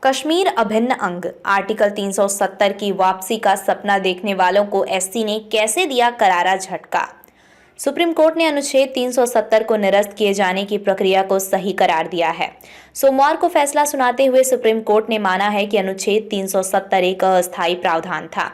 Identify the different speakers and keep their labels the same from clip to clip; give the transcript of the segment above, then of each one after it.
Speaker 1: कश्मीर अभिन्न अंग। आर्टिकल 370 की वापसी का सपना देखने वालों को एससी ने कैसे दिया करारा झटका। सुप्रीम कोर्ट ने अनुच्छेद 370 को निरस्त किए जाने की प्रक्रिया को सही करार दिया है। सोमवार को फैसला सुनाते हुए सुप्रीम कोर्ट ने माना है कि अनुच्छेद 370 एक अस्थायी प्रावधान था।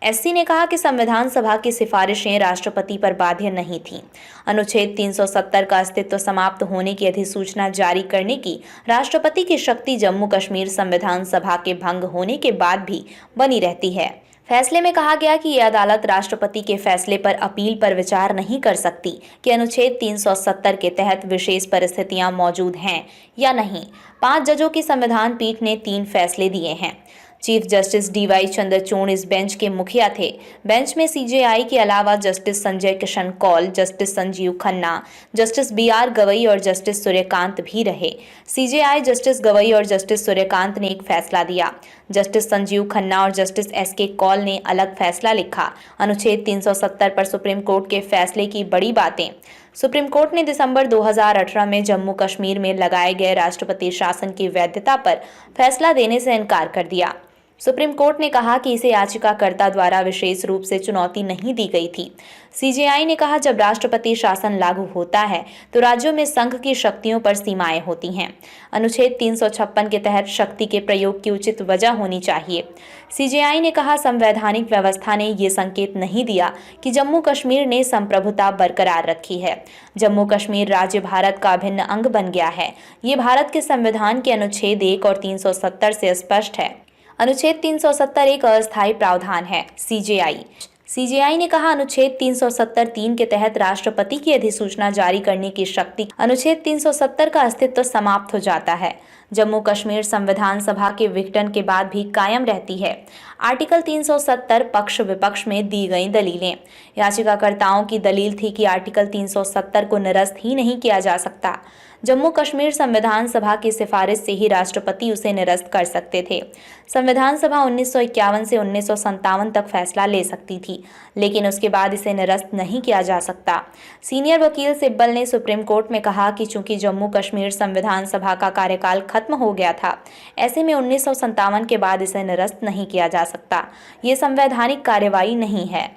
Speaker 1: एससी ने कहा कि संविधान सभा की सिफारिशें राष्ट्रपति पर बाध्य नहीं थीं। अनुच्छेद 370 का अस्तित्व समाप्त होने की अधिसूचना जारी करने की राष्ट्रपति की शक्ति जम्मू कश्मीर संविधान सभा के भंग होने के बाद भी बनी रहती है। फैसले में कहा गया कि ये अदालत राष्ट्रपति के फैसले पर अपील पर विचार नहीं कर सकती कि अनुच्छेद 370 के तहत विशेष परिस्थितियां मौजूद हैं या नहीं। 5 जजों की संविधान पीठ ने 3 फैसले दिए हैं। चीफ जस्टिस डीवाई चंद्रचूड़ इस बेंच के मुखिया थे। बेंच में सीजेआई के अलावा justice Sanjay Kishan Kaul, justice Sanjiv Khanna, justice BR Gavai और जस्टिस सूर्यकांत भी रहे। सीजेआई जस्टिस गवई और जस्टिस सूर्यकांत ने एक फैसला दिया। जस्टिस संजीव खन्ना और जस्टिस एसके कौल ने अलग फैसला लिखा। अनुच्छेद 370 पर सुप्रीम कोर्ट के फैसले की बड़ी बातें। सुप्रीम कोर्ट ने दिसंबर 2018 में जम्मू कश्मीर में लगाए गए राष्ट्रपति शासन की वैधता पर फैसला देने से इनकार कर दिया। सुप्रीम कोर्ट ने कहा कि इसे याचिकाकर्ता द्वारा विशेष रूप से चुनौती नहीं दी गई थी। सीजेआई ने कहा, जब राष्ट्रपति शासन लागू होता है तो राज्यों में संघ की शक्तियों पर सीमाएं होती हैं। अनुच्छेद 356 के तहत शक्ति के प्रयोग की उचित वजह होनी चाहिए। सीजेआई ने कहा, संवैधानिक व्यवस्था ने ये संकेत नहीं दिया कि जम्मू कश्मीर ने संप्रभुता बरकरार रखी है। जम्मू कश्मीर राज्य भारत का अभिन्न अंग बन गया है। ये भारत के संविधान के अनुच्छेद 1 और 370 से स्पष्ट है। अनुच्छेद 370 एक अस्थायी प्रावधान है। सीजेआई ने कहा, अनुच्छेद 370(3) के तहत राष्ट्रपति की अधिसूचना जारी करने की शक्ति अनुच्छेद 370 का अस्तित्व समाप्त हो जाता है। जम्मू कश्मीर संविधान सभा के विघटन के बाद भी कायम रहती है। आर्टिकल 370 पक्ष विपक्ष में दी गई दलीलें। याचिकाकर्ताओं की दलील थी कि आर्टिकल 370 को निरस्त ही नहीं किया जा सकता। जम्मू कश्मीर संविधान सभा की सिफारिश से ही राष्ट्रपति उसे निरस्त कर सकते थे। संविधान सभा 1951 से 1957 तक फैसला ले सकती थी, लेकिन उसके बाद इसे निरस्त नहीं किया जा सकता। सीनियर वकील सिब्बल ने सुप्रीम कोर्ट में कहा कि चूंकि जम्मू कश्मीर संविधान सभा का कार्यकाल खत्म हो गया था, ऐसे में 1957 के बाद इसे निरस्त नहीं किया जा सकता। ये संवैधानिक कार्रवाई नहीं है।